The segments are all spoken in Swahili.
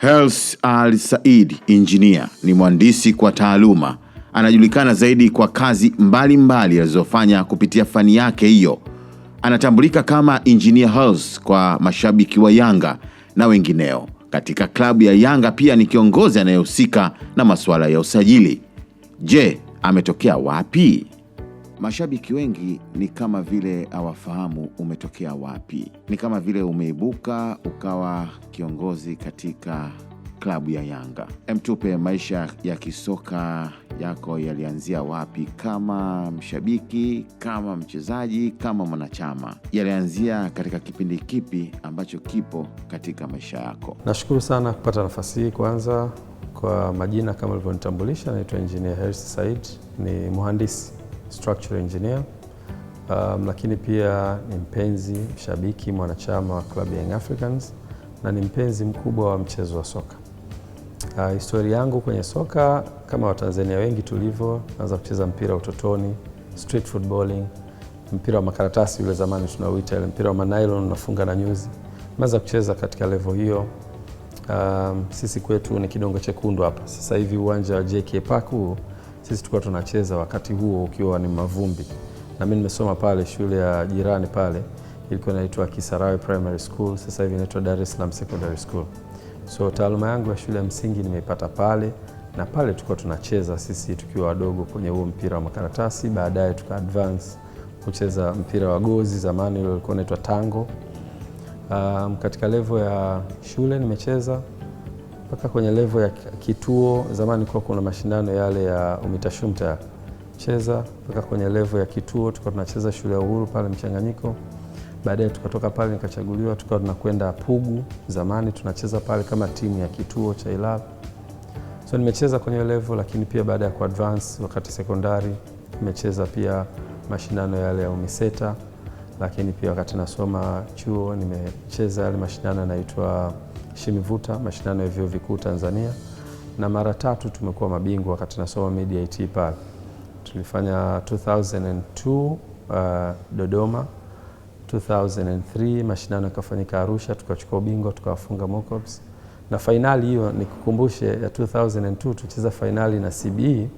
Hersi Al Said, engineer, ni mhandisi kwa taaluma. Anajulikana zaidi kwa kazi mbalimbali alizofanya kupitia fani yake hiyo. Anatambulika kama Engineer Hersi kwa mashabiki wa Yanga na wengineo. Katika klabu ya Yanga pia ni kiongozi anayehusika na masuala ya usajili. Je, ametokea wapi? Mashabiki wengi ni kama vile hawafahamu umetokea wapi. Ni kama vile umeibuka ukawa kiongozi katika klabu ya Yanga. Mtupe maisha ya kisoka yako yalianzia wapi, kama mshabiki, kama mchezaji, kama mwanachama? Yalianzia katika kipindi kipi ambacho kipo katika maisha yako? Nashukuru sana kupata nafasi hii. Kwanza, kwa majina kama ulivyonitambulisha, naitwa Engineer Hersi Said, ni mhandisi structural engineer, lakini pia ni mpenzi, mshabiki, mwanachama wa klabu ya Young Africans na ni mpenzi mkubwa wa mchezo wa soka. Historia yangu kwenye soka kama Watanzania wengi tulivyo, naanza kucheza mpira utotoni, street footballing, mpira wa makaratasi ule zamani tunauita, ile mpira wa manylon unafunga na nyuzi. Naanza kucheza katika level hiyo. Sisi kwetu ni Kidongo Chekundu hapa. Sasa hivi uwanja wa JK Park huu sisi tulikuwa tunacheza wakati huo ukiwa ni mavumbi. Na mimi nimesoma pale shule ya jirani pale, ilikuwa inaitwa Kisarawe Primary School, sasa hivi inaitwa Dar es Salaam Secondary School. So taaluma yangu ya shule ya msingi nimeipata pale, na pale tulikuwa tunacheza sisi tukiwa wadogo kwenye huo mpira wa makaratasi. Baadaye tuka advance kucheza mpira wa gozi, zamani ile ilikuwa inaitwa tango. Katika level ya shule nimecheza mpaka kwenye level ya kituo. Zamani kwa kuna mashindano yale ya UMITASHUMTA, cheza mpaka kwenye level ya kituo. Tulikuwa tunacheza shule ya Uhuru pale Mchanganyiko. Baadaye tukatoka pale nikachaguliwa, tukawa tunakwenda Pugu. Zamani tunacheza pale kama timu ya kituo cha Ilala. So nimecheza kwenye level, lakini pia baada ya ku advance wakati sekondari nimecheza pia mashindano yale ya UMISETA, lakini pia wakati nasoma chuo nimecheza yale mashindano yanaitwa Shimivuta, mashindano ya vyuo vikuu Tanzania, na mara 3 tumekuwa mabingwa wakati nasoma Media IT pale. Tulifanya 2002 Dodoma, 2003 mashindano yakafanyika Arusha, tukachukua ubingwa, tukawafunga Mokops. Na finali hiyo nikukumbushe ya 2002 tulicheza finali na CBE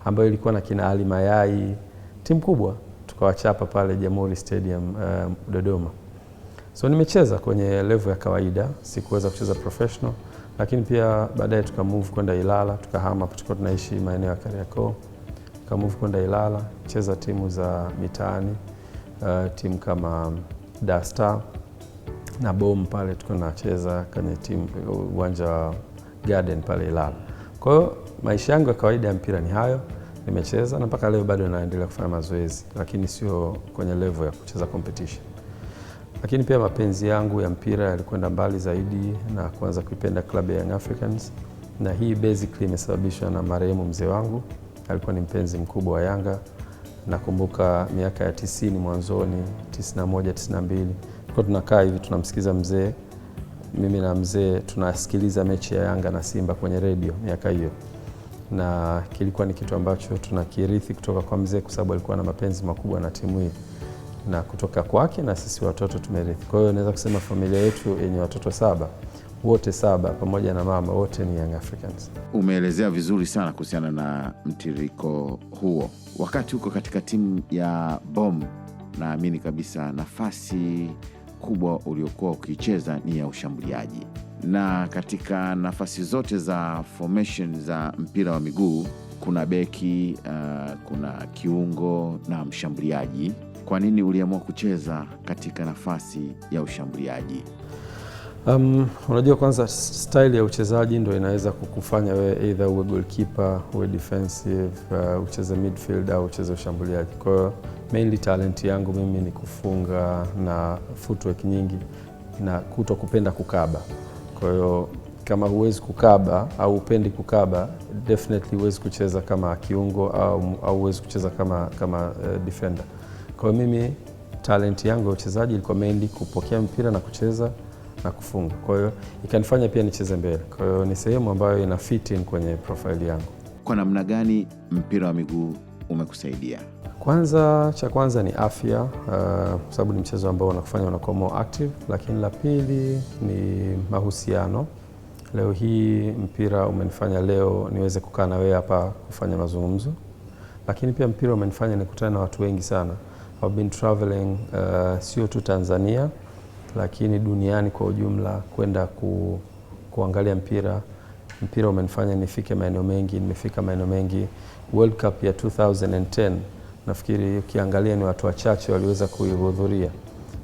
ambayo ilikuwa na kina Ali Mayai, timu kubwa, tukawachapa pale Jamhuri Stadium Dodoma. So nimecheza kwenye level ya kawaida, sikuweza kucheza professional, lakini pia baadaye tuka move kwenda Ilala, tukahama, tulikuwa tunaishi maeneo ya Kariakoo. Tuka move kwenda Ilala, cheza timu za mitaani, timu kama Dar Star na Bom pale tulikuwa tunacheza kwenye timu uwanja wa Garden pale Ilala. Kwa hiyo maisha yangu ya kawaida ya mpira ni hayo, nimecheza na mpaka leo bado naendelea kufanya mazoezi, lakini sio kwenye level ya kucheza competition. Lakini pia mapenzi yangu ya mpira yalikwenda mbali zaidi na kuanza kuipenda klabu ya Young Africans, na hii basically imesababishwa na marehemu mzee wangu. Alikuwa ni mpenzi mkubwa wa Yanga. Nakumbuka miaka ya 90 mwanzoni, 91, 92, kwa tunakaa hivi tunamsikiza mzee, mimi na mzee tunasikiliza mechi ya Yanga na Simba kwenye radio miaka hiyo. Na kilikuwa ni kitu ambacho tunakirithi kutoka kwa mzee, kwa sababu alikuwa na mapenzi makubwa na timu hii, na kutoka kwake na sisi watoto tumerithi. Kwa hiyo naweza kusema familia yetu yenye watoto 7, wote 7 pamoja na mama, wote ni Young Africans. Umeelezea vizuri sana kuhusiana na mtiririko huo. Wakati uko katika timu ya Bom, naamini kabisa nafasi kubwa uliokuwa ukicheza ni ya ushambuliaji. Na katika nafasi zote za formation za mpira wa miguu kuna beki, kuna kiungo na mshambuliaji. Kwa nini uliamua kucheza katika nafasi ya ushambuliaji? Unajua, kwanza style ya uchezaji ndio inaweza kukufanya wewe either uwe goalkeeper, uwe defensive, ucheze midfield au ucheze ushambuliaji. Kwa hiyo mainly talent yangu mimi ni kufunga na footwork nyingi na kupenda kukaba. Kwa hiyo kama huwezi kukaba au upendi kukaba, definitely huwezi kucheza kama kiungo au huwezi kucheza kama defender. Kwa hiyo mimi talent yangu ya uchezaji ilikuwa mainly kupokea mpira na kucheza na kufunga. Kwa hiyo ikanifanya pia nicheze mbele. Kwa hiyo ni sehemu ambayo ina fit in kwenye profile yangu. Kwa namna gani mpira wa miguu umekusaidia? Cha kwanza ni afya, kwa sababu ni mchezo ambao unakufanya unakuwa more active, lakini la pili ni mahusiano. Leo hii mpira umenifanya leo niweze kukaa na wewe hapa kufanya mazungumzo, lakini pia mpira umenifanya nikutane na watu wengi sana. I've been traveling sio tu Tanzania lakini duniani kwa ujumla kwenda kuangalia mpira. Mpira umenifanya nifike maeneo mengi, nimefika maeneo mengi. World Cup ya 2010 nafikiri ukiangalia ni watu wachache waliweza kuihudhuria.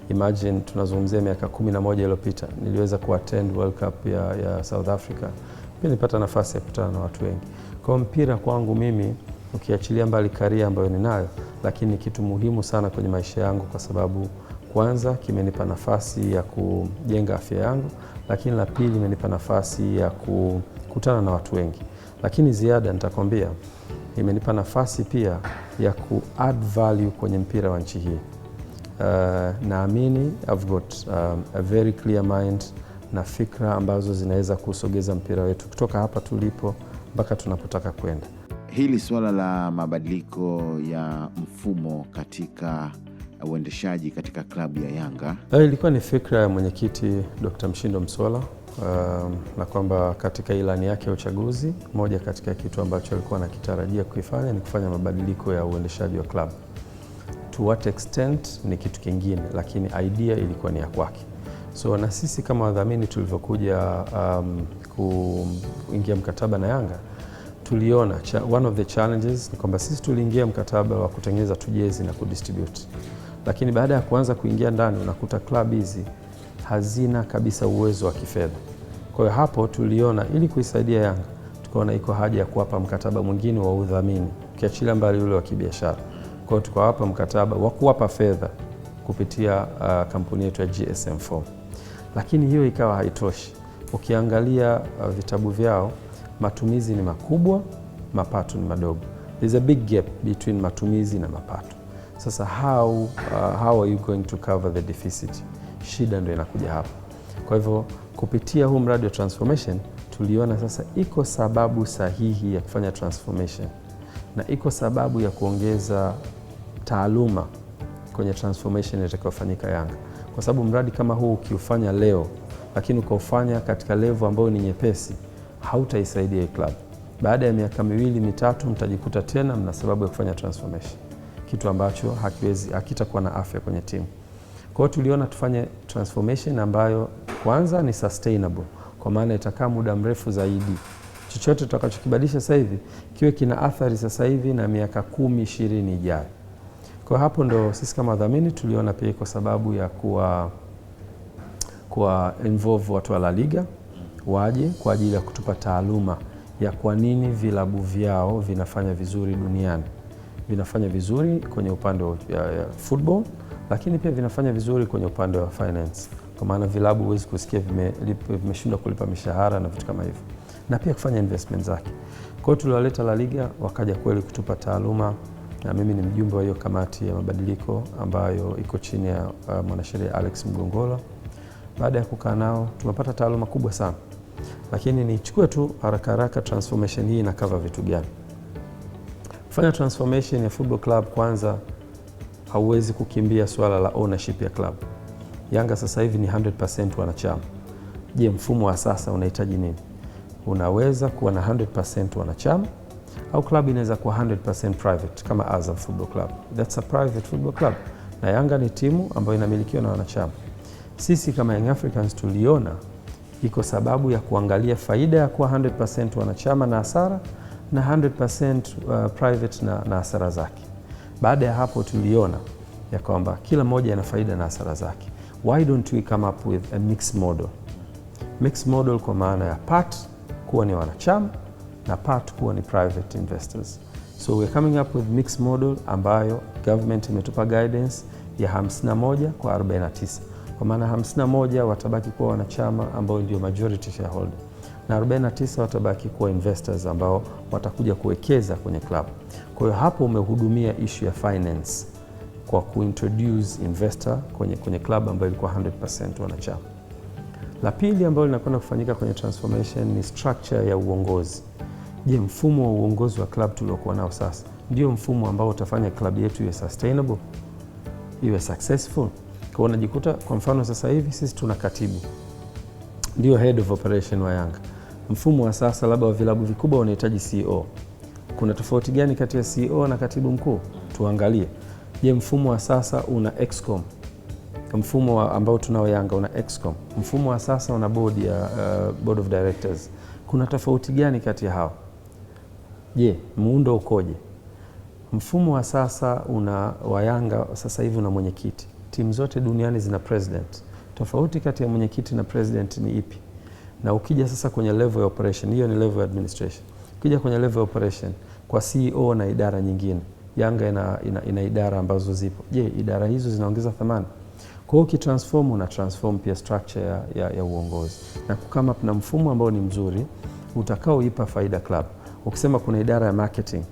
Imagine tunazungumzia miaka 11 iliyopita niliweza kuattend World Cup ya South Africa. Pia nilipata nafasi ya kukutana na watu wengi. Kwa mpira kwangu mimi, ukiachilia mbali career ambayo ninayo, lakini ni kitu muhimu sana kwenye maisha yangu kwa sababu kwanza kimenipa nafasi ya kujenga afya yangu, lakini la pili imenipa nafasi ya kukutana na watu wengi. Lakini ziada nitakwambia imenipa nafasi pia ya ku-add value kwenye mpira wa nchi hii. Naamini I've got a very clear mind na fikra ambazo zinaweza kusogeza mpira wetu kutoka hapa tulipo mpaka tunapotaka kwenda. Hili swala la mabadiliko ya mfumo katika uendeshaji katika klabu ya Yanga ilikuwa ni fikra ya mwenyekiti Dr. Mshindo Msola, na kwamba katika ilani yake ya uchaguzi moja katika kitu ambacho alikuwa anakitarajia kuifanya ni kufanya mabadiliko ya uendeshaji wa klabu. To what extent ni kitu kingine, lakini idea ilikuwa ni ya kwake. So na sisi kama wadhamini tulivyokuja kuingia mkataba na Yanga, tuliona one of the challenges ni kwamba sisi tuliingia mkataba wa kutengeneza tujezi na kudistribute. Lakini baada ya kuanza kuingia ndani unakuta club hizi hazina kabisa uwezo wa kifedha. Kwa hiyo hapo tuliona ili kuisaidia Yanga, tukaona iko haja ya kuwapa mkataba mwingine wa udhamini, ukiachilia mbali ule wa kibiashara. Kwa hiyo tukawapa mkataba wa kuwapa fedha kupitia kampuni yetu ya GSM4. Lakini hiyo ikawa haitoshi. Ukiangalia vitabu vyao, matumizi ni makubwa, mapato ni madogo. There's a big gap between matumizi na mapato. Sasa how are you going to cover the deficit? Shida ndio inakuja hapa. Kwa hivyo kupitia huu mradi wa transformation tuliona sasa iko sababu sahihi ya kufanya transformation na iko sababu ya kuongeza taaluma kwenye transformation itakayofanyika Yanga. Kwa sababu mradi kama huu ukiufanya leo lakini ukaufanya katika level ambayo ni nyepesi, hautaisaidia hii club. Baada ya miaka 2-3 mtajikuta tena mna sababu ya kufanya transformation, kitu ambacho hakitakuwa na afya kwenye timu. Kwa hiyo tuliona tufanye transformation ambayo kwanza ni sustainable, kwa maana itakaa muda mrefu zaidi. Chochote tutakachokibadilisha sasa hivi kiwe kina athari sasa hivi na miaka 10-20 ijayo. Kwa hapo ndo sisi kama wadhamini tuliona pia iko sababu ya kuwa involve watu wa La Liga waje kwa ajili ya kutupa taaluma ya kwa nini vilabu vyao vinafanya vizuri duniani. Vinafanya vizuri kwenye upande wa football, lakini pia vinafanya vizuri kwenye upande wa finance. Kwa maana vilabu huwezi kusikia vimeshindwa kulipa mishahara na vitu kama hivyo. Na pia kufanya investment zake. Kwa hiyo tuliwaleta La Liga wakaja kweli kutupa taaluma, na mimi ni mjumbe wa hiyo kamati ya mabadiliko ambayo iko chini ya mwanasheria Alex Mgongola. Baada ya kukaa nao tumepata taaluma kubwa sana. Lakini nichukue tu haraka transformation hii ina cover vitu gani? Kufanya transformation ya football club, kwanza hauwezi kukimbia swala la ownership ya club. Yanga sasa hivi ni 100% wanachama. Je, mfumo wa sasa unahitaji nini? Unaweza kuwa na 100% wanachama au club inaweza kuwa 100% private kama Azam Football Club. That's a private football club. Na Yanga ni timu ambayo inamilikiwa na wanachama. Sisi kama Young Africans tuliona iko sababu ya kuangalia faida ya kuwa 100% wanachama na hasara na 100% private na hasara zake. Baada ya hapo tuliona ya kwamba kila moja ina faida na hasara zake. Why don't we come up with a mixed model? Mixed model kwa maana ya part kuwa ni wanachama na part kuwa ni private investors. So we're coming up with mixed model ambayo government imetupa guidance ya 51 kwa 49. Kwa maana 51 watabaki kuwa wanachama ambao ndio majority shareholder na 49 watabaki kuwa investors ambao watakuja kuwekeza kwenye club. Kwa hiyo hapo umehudumia issue ya finance kwa kuintroduce investor kwenye club ambayo ilikuwa 100% wanachama. La pili ambalo linakwenda kufanyika kwenye transformation ni structure ya uongozi. Je, mfumo wa uongozi wa club tuliokuwa nao sasa ndio mfumo ambao utafanya club yetu iwe sustainable, iwe successful? Kwa unajikuta kwa mfano sasa hivi sisi tuna katibu, ndio head of operation wa Yanga, Mfumo wa sasa labda wa vilabu vikubwa unahitaji CEO. Kuna tofauti gani kati ya CEO na katibu mkuu? Tuangalie. Je, mfumo wa sasa una excom? Mfumo ambao tunao Yanga una excom. Mfumo wa sasa una board of directors. Kuna tofauti gani kati ya hao? Je, muundo ukoje? Mfumo wa sasa wa Yanga sasa hivi una mwenyekiti. Timu zote duniani zina president. Tofauti kati ya mwenyekiti na president ni ipi? Na ukija sasa kwenye level ya operation, hiyo ni level ya administration. Ukija kwenye level ya operation kwa CEO na idara nyingine, Yanga ina idara ambazo zipo. Je, idara hizo zinaongeza thamani? Kwa hiyo ukitransform una transform pia structure ya uongozi. Na kama kuna mfumo ambao ni mzuri utakaoipa faida club. Ukisema kuna idara ya marketing,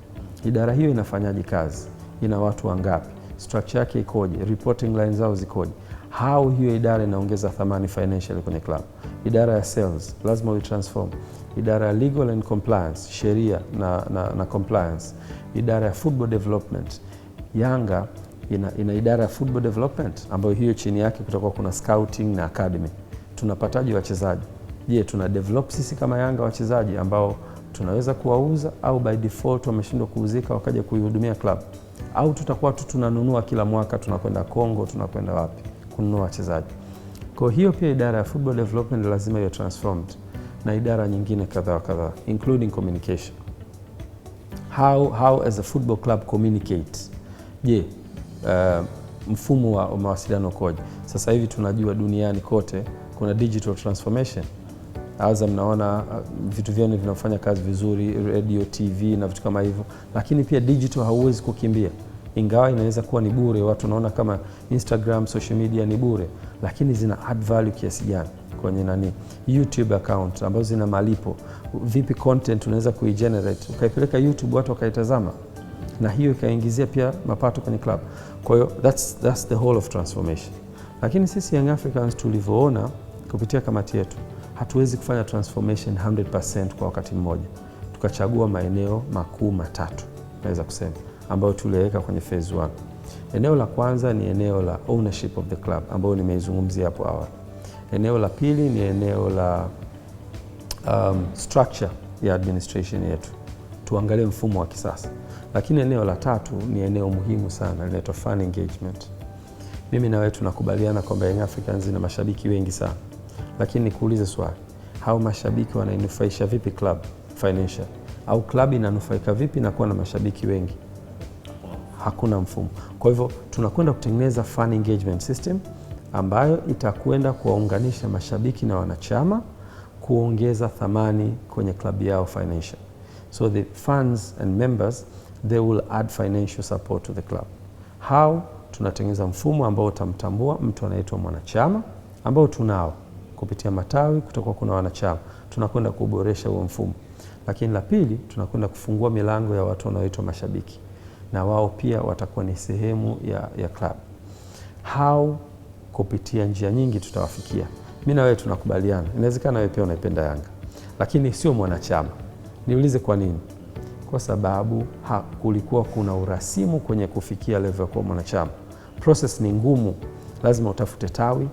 idara hiyo inafanyaje kazi? Ina watu wangapi? Structure yake ikoje? Reporting lines zao zikoje? How hiyo idara inaongeza thamani financially kwenye club? Idara ya sales lazima uitransform. Idara ya legal and compliance, sheria na compliance. Idara ya football development. Yanga ina idara ya football development ambayo hiyo chini yake kutakuwa kuna scouting na academy. Tunapataje wachezaji? Je, tuna develop sisi kama Yanga wachezaji ambao tunaweza kuwauza au by default wameshindwa kuuzika wakaja kuihudumia club? Au tutakuwa tu tunanunua kila mwaka, tunakwenda Kongo, tunakwenda wapi kununua wachezaji? Kwa hiyo pia idara ya football development lazima iwe transformed na idara nyingine kadhaa including communication. How as a football club communicate? Je, mfumo wa mawasiliano koje? Sasa hivi tunajua duniani kote kuna digital transformation. Azam mnaona vitu vyao vinafanya kazi vizuri, radio, TV na vitu kama hivyo, lakini pia digital hauwezi kukimbia. Ingawa inaweza kuwa ni bure, watu wanaona kama Instagram, social media ni bure, lakini zina add value kiasi gani kwenye YouTube account ambazo zina malipo. Vipi content unaweza kuigenerate ukaipeleka YouTube watu wakaitazama, na hiyo ikaingizia pia mapato kwenye club. Kwa hiyo that's the whole of transformation. Lakini sisi Young Africans tulivyoona kupitia kamati yetu, hatuwezi kufanya transformation 100% kwa wakati mmoja. Tukachagua maeneo makuu matatu naweza kusema ambayo tuliweka kwenye phase 1. Eneo la kwanza ni eneo la ownership of the club ambayo nimeizungumzia hapo awali. Eneo la pili ni eneo la structure ya administration yetu, tuangalie mfumo wa kisasa. Lakini eneo la tatu ni eneo muhimu sana, linaitwa fan engagement. Mimi na wewe tunakubaliana kwamba Young Africans ina mashabiki wengi sana, lakini nikuulize swali, hao mashabiki wanainufaisha vipi club financial? Au club inanufaika vipi na kuwa na mashabiki wengi? Hakuna mfumo. Kwa hivyo tunakwenda kutengeneza fan engagement system ambayo itakwenda kuwaunganisha mashabiki na wanachama, kuongeza thamani kwenye club yao financial. So the fans and members, they will add financial support to the club. How? Tunatengeneza mfumo ambao utamtambua mtu anaitwa mwanachama, ambao tunao kupitia matawi, kutakuwa kuna wanachama. Tunakwenda kuboresha huo mfumo. Lakini la pili, tunakwenda kufungua milango ya watu wanaoitwa mashabiki, na wao pia watakuwa ni sehemu ya club. How? Kupitia njia nyingi tutawafikia. Mimi na wewe tunakubaliana, inawezekana wewe pia unaipenda Yanga, lakini sio mwanachama. Niulize kwa nini? Kwa sababu kulikuwa kuna urasimu kwenye kufikia level kwa mwanachama. Process ni ngumu, lazima utafute tawi,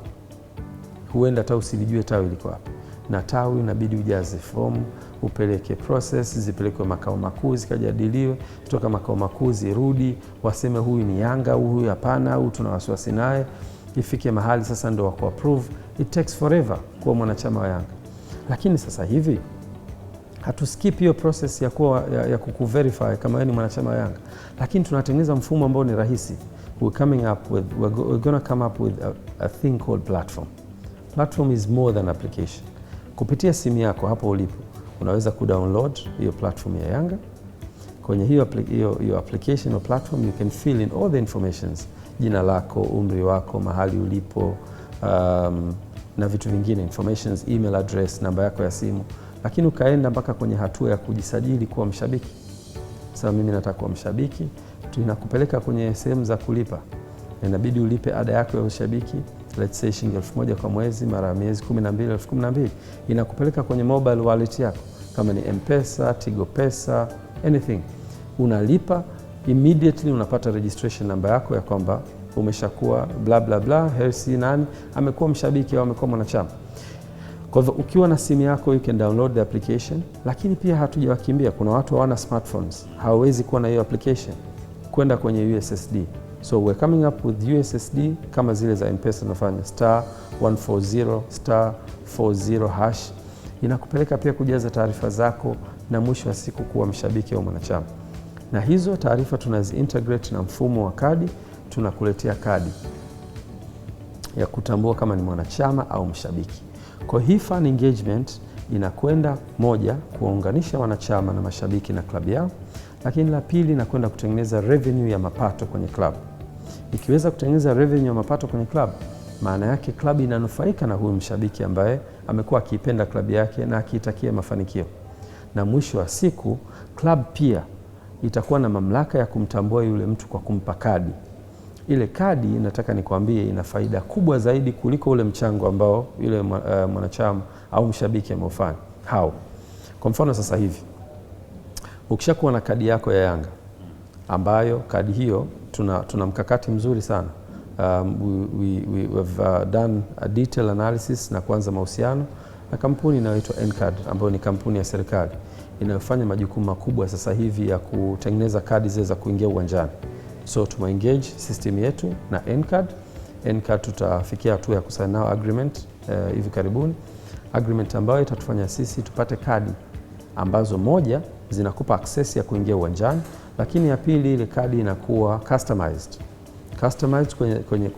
huenda hata usilijue tawi liko wapi, na tawi inabidi ujaze form, upeleke process, zipelekwe makao makuu zikajadiliwe, kutoka makao makuu zirudi, waseme huyu ni Yanga, huyu hapana, huyu tuna wasiwasi naye, ifike mahali sasa ndio wako approve. It takes forever kuwa mwanachama wa Yanga. Lakini sasa hivi hatuskip hiyo process ya kukuverify kama wewe ni mwanachama wa Yanga, lakini tunatengeneza mfumo ambao ni rahisi. We're going to come up with a thing called platform. Platform is more than application. Kupitia simu yako hapo ulipo, unaweza kudownload hiyo platform ya Yanga. Kwenye hiyo application or platform you can fill in all the informations, jina lako, umri wako, mahali ulipo, na vitu vingine, informations, email address, namba yako ya simu. Lakini ukaenda mpaka kwenye hatua ya kujisajili kuwa mshabiki. Sasa mimi nataka kuwa mshabiki, tunakupeleka kwenye sehemu za kulipa. Inabidi ulipe ada yako ya ushabiki, let's say shilingi 1000 kwa mwezi, mara miezi 12, 12,000. Inakupeleka kwenye mobile wallet yako, kama ni M-Pesa, Tigo Pesa, anything. Unalipa, immediately unapata registration namba yako ya kwamba umeshakuwa bla bla bla, Hersi nani amekuwa mshabiki au amekuwa mwanachama. Kwa hivyo ukiwa na simu yako you can download the application, lakini pia hatujawakimbia. Kuna watu hawana smartphones, hawawezi kuwa na hiyo application, kwenda kwenye USSD. So we're coming up with USSD kama zile za M-Pesa tunafanya *140 *40#, inakupeleka pia kujaza taarifa zako na mwisho wa siku kuwa mshabiki au mwanachama. Na hizo taarifa tunazi integrate na mfumo wa kadi, tunakuletea kadi ya kutambua kama ni mwanachama au mshabiki. Kwa hii fan engagement inakwenda moja, kuwaunganisha wanachama na mashabiki na klabu yao, lakini la pili inakwenda kutengeneza revenue ya mapato kwenye klabu. Ikiweza kutengeneza revenue ya mapato kwenye klabu, maana yake klabu inanufaika na huyu mshabiki ambaye amekuwa akiipenda klabu yake na akiitakia mafanikio. Na mwisho wa siku klabu pia itakuwa na mamlaka ya kumtambua yule mtu kwa kumpa kadi. Ile kadi nataka nikwambie ina faida kubwa zaidi kuliko ule mchango ambao yule mwanachama au mshabiki ameufanya. How? Kwa mfano sasa hivi ukishakuwa na kadi yako ya Yanga, ambayo kadi hiyo tuna mkakati mzuri sana. We've done a detail analysis na kuanza mahusiano na kampuni inayoitwa N-Card, ambayo ni kampuni ya serikali inayofanya majukumu makubwa sasa hivi ya kutengeneza kadi zile za kuingia uwanjani. So tumeengage system yetu na N-Card. N-Card tutafikia hatua ya kusaini nao agreement hivi karibuni, agreement ambayo itatufanya sisi tupate kadi ambazo moja zinakupa access ya kuingia uwanjani, lakini ya pili ile kadi inakuwa customized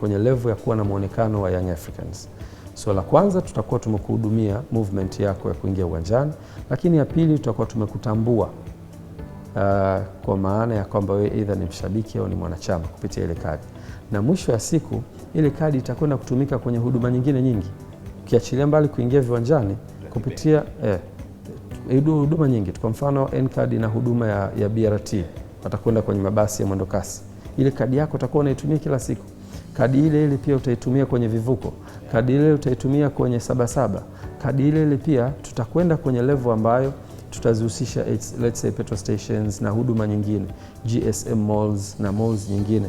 kwenye level ya kuwa na muonekano wa Young Africans. So la kwanza tutakuwa tumekuhudumia movement yako ya kuingia uwanjani, lakini ya pili tutakuwa tumekutambua kwa maana ya kwamba wewe either ni mshabiki au ni mwanachama kupitia ile kadi. Na mwisho wa siku ile kadi itakwenda kutumika kwenye huduma nyingine nyingi, ukiachilia mbali kuingia viwanjani, kupitia huduma nyingi. Kwa mfano N-Card ina huduma ya BRT, watakwenda kwenye mabasi ya mwendo kasi. Ile kadi yako utakuwa unaitumia kila siku. Kadi ile pia utaitumia kwenye vivuko, kadi ile utaitumia kwenye Sabasaba, kadi ile pia tutakwenda kwenye level ambayo tutazihusisha let's say petrol stations na huduma nyingine, GSM malls na malls nyingine,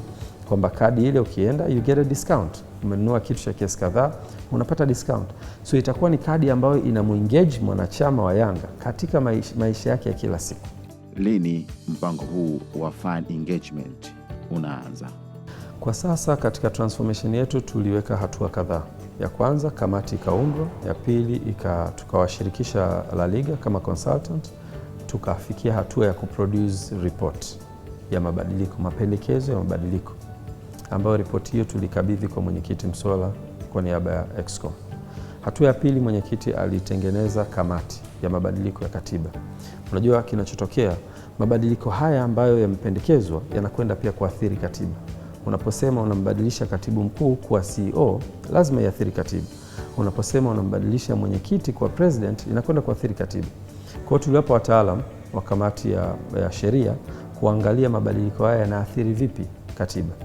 kwamba kadi ile ukienda you get a discount. Umenunua kitu cha kiasi kadhaa unapata discount. So itakuwa ni kadi ambayo inamuengage mwanachama wa Yanga katika maisha yake ya kila siku. Lini mpango huu wa fan engagement unaanza? Kwa sasa katika transformation yetu tuliweka hatua kadhaa. Ya kwanza, kamati ikaundwa. Ya pili, tukawashirikisha La Liga kama consultant, tukafikia hatua ya kuproduce report ya mabadiliko, mapendekezo ya mabadiliko, ambayo ripoti hiyo tulikabidhi kwa mwenyekiti Msola kwa niaba ya Excom. Hatua ya pili, mwenyekiti alitengeneza kamati ya mabadiliko ya katiba. Unajua kinachotokea, mabadiliko haya ambayo yamependekezwa yanakwenda pia kuathiri katiba. Unaposema unambadilisha katibu mkuu kuwa CEO, lazima iathiri katiba. Unaposema unambadilisha mwenyekiti kwa president, inakwenda kuathiri katiba. Kwa hiyo tuliwapa wataalam wa kamati ya sheria kuangalia mabadiliko haya yanaathiri vipi katiba.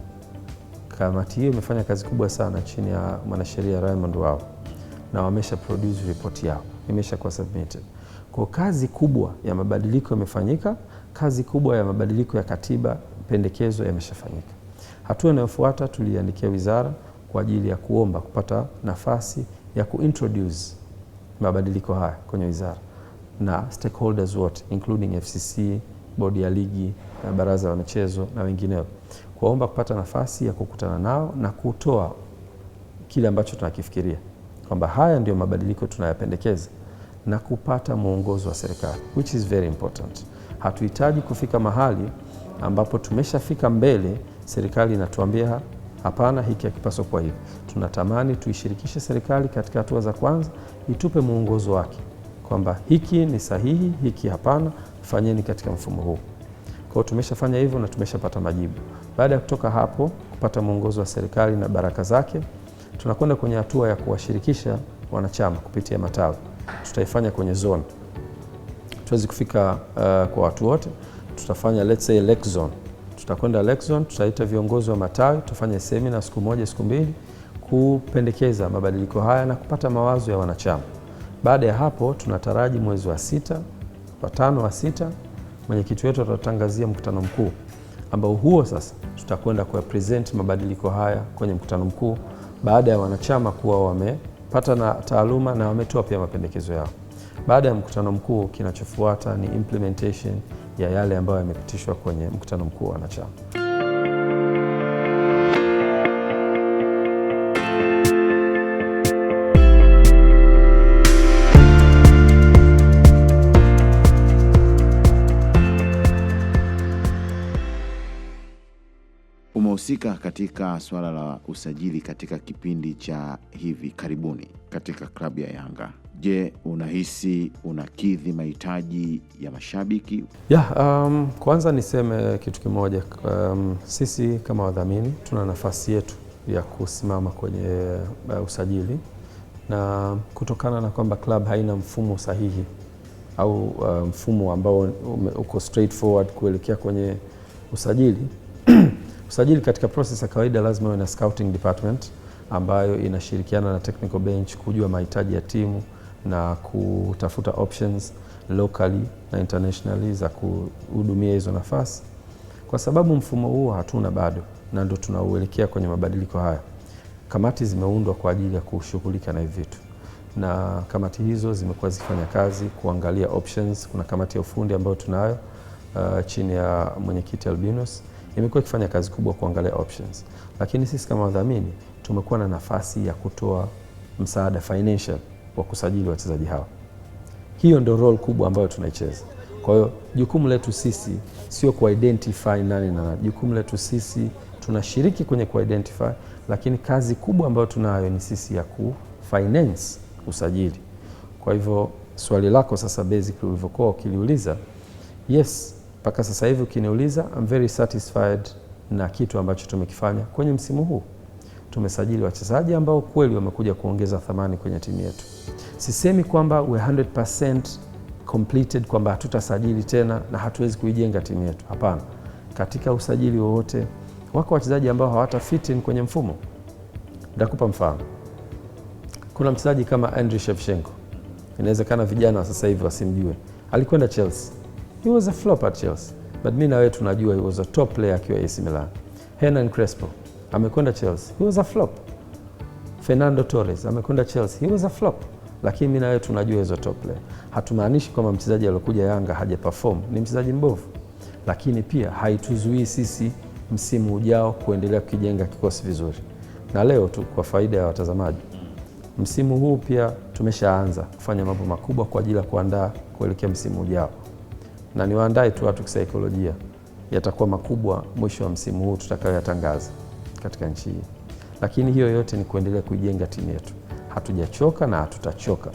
Kamati hiyo imefanya kazi kubwa sana chini ya mwanasheria Raymond Wao, na wamesha produce report yao, imesha kuwa submitted. Kwa kazi kubwa ya mabadiliko imefanyika, kazi kubwa ya mabadiliko ya katiba, pendekezo yameshafanyika. Hatua inayofuata tuliandikia wizara kwa ajili ya kuomba kupata nafasi ya kuintroduce mabadiliko haya kwenye wizara na stakeholders wote including FCC, bodi ya ligi, na baraza la michezo na wengineo, kuomba kupata nafasi ya kukutana nao na kutoa kile ambacho tunakifikiria kwamba haya ndio mabadiliko tunayapendekeza, na kupata mwongozo wa serikali, which is very important. Hatuhitaji kufika mahali ambapo tumeshafika mbele serikali inatuambia hapana, hiki hakipaswi kwa hivi. Tunatamani tuishirikishe serikali katika hatua za kwanza, itupe mwongozo wake kwamba hiki ni sahihi, hiki hapana, fanyeni katika mfumo huu. Kwa hiyo tumeshafanya hivyo na tumeshapata majibu. Baada ya kutoka hapo kupata mwongozo wa serikali na baraka zake, tunakwenda kwenye hatua ya kuwashirikisha wanachama kupitia matawi. Tutaifanya kwenye zone. Tuwezi kufika kwa watu wote. Tutafanya let's say Lake Zone. Tutakwenda Lake Zone, tutaita viongozi wa matawi, tufanye semina siku moja siku mbili kupendekeza mabadiliko haya na kupata mawazo ya wanachama. Baada ya hapo tunataraji mwezi wa 5 wa 6 mwenyekiti wetu atatangazia mkutano mkuu, ambao huo sasa tutakwenda kwa present mabadiliko haya kwenye mkutano mkuu baada ya wanachama kuwa wamepata na taaluma na wametoa pia mapendekezo yao. Baada ya mkutano mkuu, kinachofuata ni implementation ya yale ambayo yamepitishwa kwenye mkutano mkuu wa wanachama. Umehusika katika swala la usajili katika kipindi cha hivi karibuni katika klabu ya Yanga. Je, unahisi unakidhi mahitaji ya mashabiki? Kwanza niseme kitu kimoja. Sisi kama wadhamini tuna nafasi yetu ya kusimama kwenye usajili, na kutokana na kwamba club haina mfumo sahihi au mfumo ambao uko straightforward kuelekea kwenye usajili usajili katika process ya kawaida lazima uwe na scouting department ambayo inashirikiana na technical bench kujua mahitaji ya timu na kutafuta options locally na internationally za kuhudumia hizo nafasi. Kwa sababu mfumo huo hatuna bado na ndio tunauelekea kwenye mabadiliko haya, kamati zimeundwa kwa ajili ya kushughulika na hivi vitu, na kamati hizo zimekuwa zikifanya kazi kuangalia options. Kuna kamati ya ufundi ambayo tunayo chini ya mwenyekiti Albinos, imekuwa ikifanya kazi kubwa kuangalia options, lakini sisi kama wadhamini tumekuwa na nafasi ya kutoa msaada financial wa kusajili wachezaji hawa. Hiyo ndio role kubwa ambayo tunaicheza. Kwa hiyo jukumu letu sisi sio ku-identify nani na nani. Jukumu letu sisi tunashiriki kwenye ku-identify, lakini kazi kubwa ambayo tunayo ni sisi ya ku-finance usajili. Kwa hivyo swali lako sasa basically ulivyokuwa ukiliuliza, yes, mpaka sasa hivi ukiniuliza, I'm very satisfied na kitu ambacho tumekifanya kwenye msimu huu. Tumesajili wachezaji ambao kweli wamekuja kuongeza thamani kwenye timu yetu. Sisemi kwamba we 100% completed, kwamba hatutasajili tena na hatuwezi kuijenga timu yetu. Hapana. Katika usajili wowote wako wachezaji ambao hawata fit in kwenye mfumo. Nitakupa mfano. Kuna mchezaji kama Andriy Shevchenko. Inawezekana vijana sasa hivi wasimjue. Alikwenda Chelsea. He was a flop at Chelsea. But mimi na wewe tunajua he was a top player akiwa AC Milan. Hernan Crespo amekwenda Chelsea. He was a flop. Fernando Torres amekwenda Chelsea. He was a flop. Lakini mimi na wewe tunajua hizo top player. Hatumaanishi kwamba mchezaji aliyokuja Yanga haja perform, ni mchezaji mbovu. Lakini pia haituzuii sisi msimu ujao kuendelea kukijenga kikosi vizuri. Na leo tu kwa faida ya watazamaji, msimu huu pia tumeshaanza kufanya mambo makubwa kwa ajili ya kuandaa kuelekea msimu ujao. Na niwaandae tu watu kisaikolojia, yatakuwa makubwa mwisho wa msimu huu tutakayoyatangaza katika nchi hii. Lakini hiyo yote ni kuendelea kuijenga timu yetu. Hatujachoka na hatutachoka.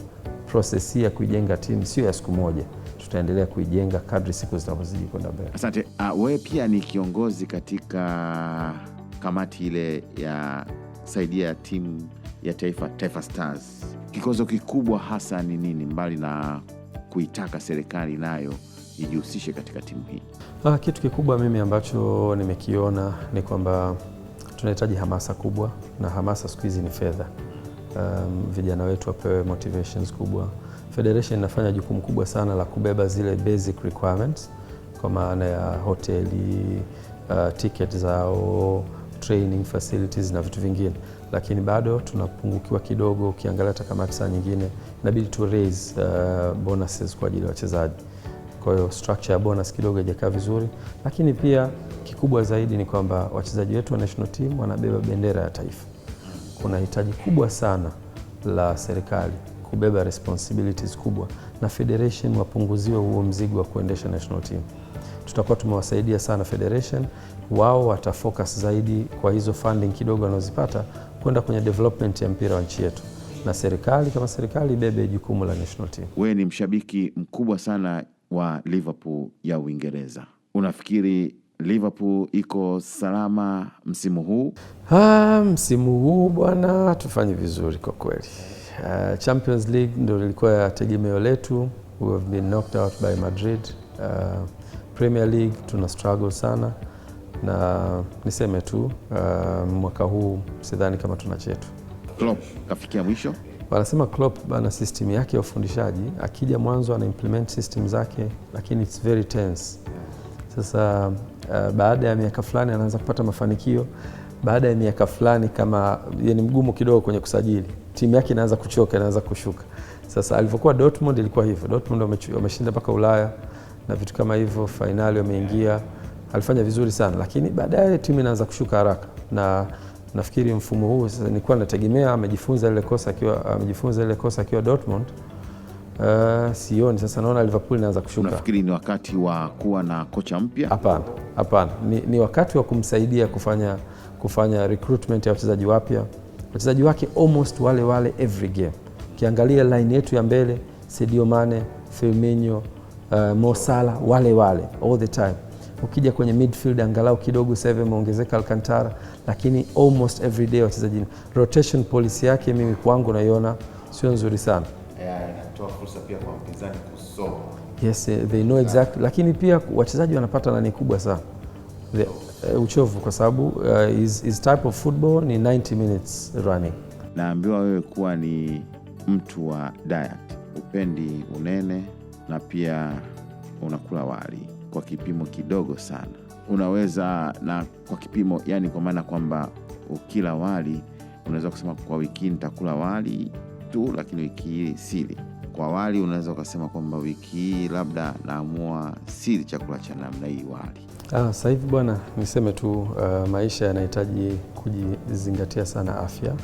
Process ya kuijenga timu sio ya siku moja. Tutaendelea kuijenga kadri siku zinavyozidi kwenda mbele. Asante. Wewe pia ni kiongozi katika kamati ile ya saidia timu ya Taifa Stars. Kikozo kikubwa hasa ni nini mbali na kuitaka serikali nayo ijihusishe katika timu hii? Kitu kikubwa mimi ambacho nimekiona ni kwamba tunahitaji hamasa kubwa, na hamasa siku hizi ni fedha. Vijana wetu wapewe motivations kubwa. Federation inafanya jukumu kubwa sana la kubeba zile basic requirements, kwa maana ya hoteli, ticket zao, training facilities na vitu vingine, lakini bado tunapungukiwa kidogo. Ukiangalia hata kamati saa nyingine inabidi tu raise bonuses kwa ajili ya wachezaji. Kwa hiyo structure ya bonus kidogo haijakaa vizuri, lakini pia kikubwa zaidi ni kwamba wachezaji wetu wa national team wanabeba bendera ya taifa. Kuna hitaji kubwa sana la serikali kubeba responsibilities kubwa, na federation wapunguziwe huo mzigo wa kuendesha national team. Tutakuwa tumewasaidia sana federation, wao watafocus zaidi kwa hizo funding kidogo wanazopata kwenda kwenye development ya mpira wa nchi yetu, na serikali kama serikali ibebe jukumu la national team. Wewe ni mshabiki mkubwa sana wa Liverpool ya Uingereza. Unafikiri Liverpool iko salama msimu huu? Msimu huu bwana, tufanye vizuri kwa kweli. Champions League ndio lilikuwa tegemeo letu. We have been knocked out by Madrid. Premier League tuna struggle sana, na niseme tu mwaka huu sidhani kama tuna chetu. Klopp kafikia mwisho. Wanasema Klopp bana, system yake ya ufundishaji akija mwanzo ana implement system zake, lakini it's very tense. Sasa baada ya miaka fulani anaanza kupata mafanikio, baada ya miaka fulani kama ni mgumu kidogo kwenye kusajili, timu yake inaanza kuchoka, inaanza kushuka. Sasa alivyokuwa Dortmund ilikuwa hivyo. Dortmund wameshinda mpaka Ulaya na vitu kama hivyo, finali wameingia, alifanya vizuri sana, lakini baadaye timu inaanza kushuka haraka, na nafikiri mfumo huu sasa nilikuwa nategemea amejifunza ile kosa akiwa Dortmund. Sioni sasa, naona Liverpool inaanza kushuka. Unafikiri ni wakati wa kuwa na kocha mpya? Hapana. Ni wakati wa kumsaidia kufanya recruitment ya wachezaji wapya. Wachezaji wake almost wale every game. Ukiangalia line yetu ya mbele, Sadio Mane, Firmino, Mo Salah wale all the time. Ukija kwenye midfield angalau kidogo sasa imeongezeka Alcantara, lakini almost every day wachezaji. Rotation policy yake mimi kwangu naiona sio nzuri sana. Inatoa fursa pia kwa mpinzani kusoma. Yes, they know exactly. Lakini pia wachezaji wanapata nani kubwa sana. Uchovu kwa sababu his type of football ni 90 minutes running. Naambiwa wewe kuwa ni mtu wa diet, upendi unene na pia unakula wali kwa kipimo kidogo sana. Unaweza na kwa kipimo, yani kwa maana kwamba ukila wali unaweza kusema kwa wiki nitakula wali tu, lakini wiki hii sili. Kwa wali unaweza ukasema kwamba wiki hii labda naamua sili chakula cha namna hii wali. Sasa hivi bwana, niseme tu maisha yanahitaji kujizingatia sana afya,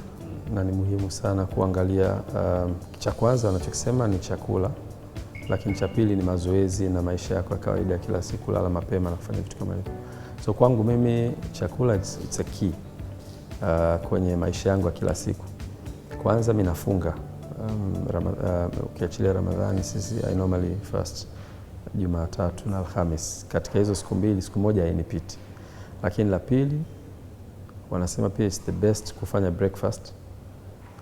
na ni muhimu sana kuangalia cha kwanza anachokisema ni chakula, lakini cha pili ni mazoezi na maisha yako ya kawaida kila siku, lala mapema na kufanya vitu kama hivyo. So kwangu mimi chakula it's a key kwenye maisha yangu ya kila siku. Kwanza mimi nafunga ukiachilia Ramadhani, sisi I normally fast Jumatatu na Alhamis. Katika hizo siku mbili, siku moja hainipiti. Lakini la pili, wanasema pia it's the best kufanya breakfast,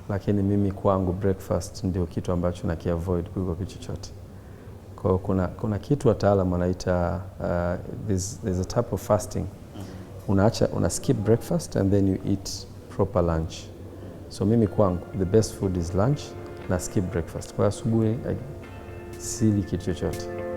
lakini mimi kwangu breakfast ndio kitu ambacho nakiavoid kuliko kitu chochote. Kwa kuna kitu wataalamu wanaita there's a type of fasting. Una skip breakfast and then you eat proper lunch. So mimi kwangu the best food is lunch na skip breakfast. Kwa asubuhi sili kitu chochote.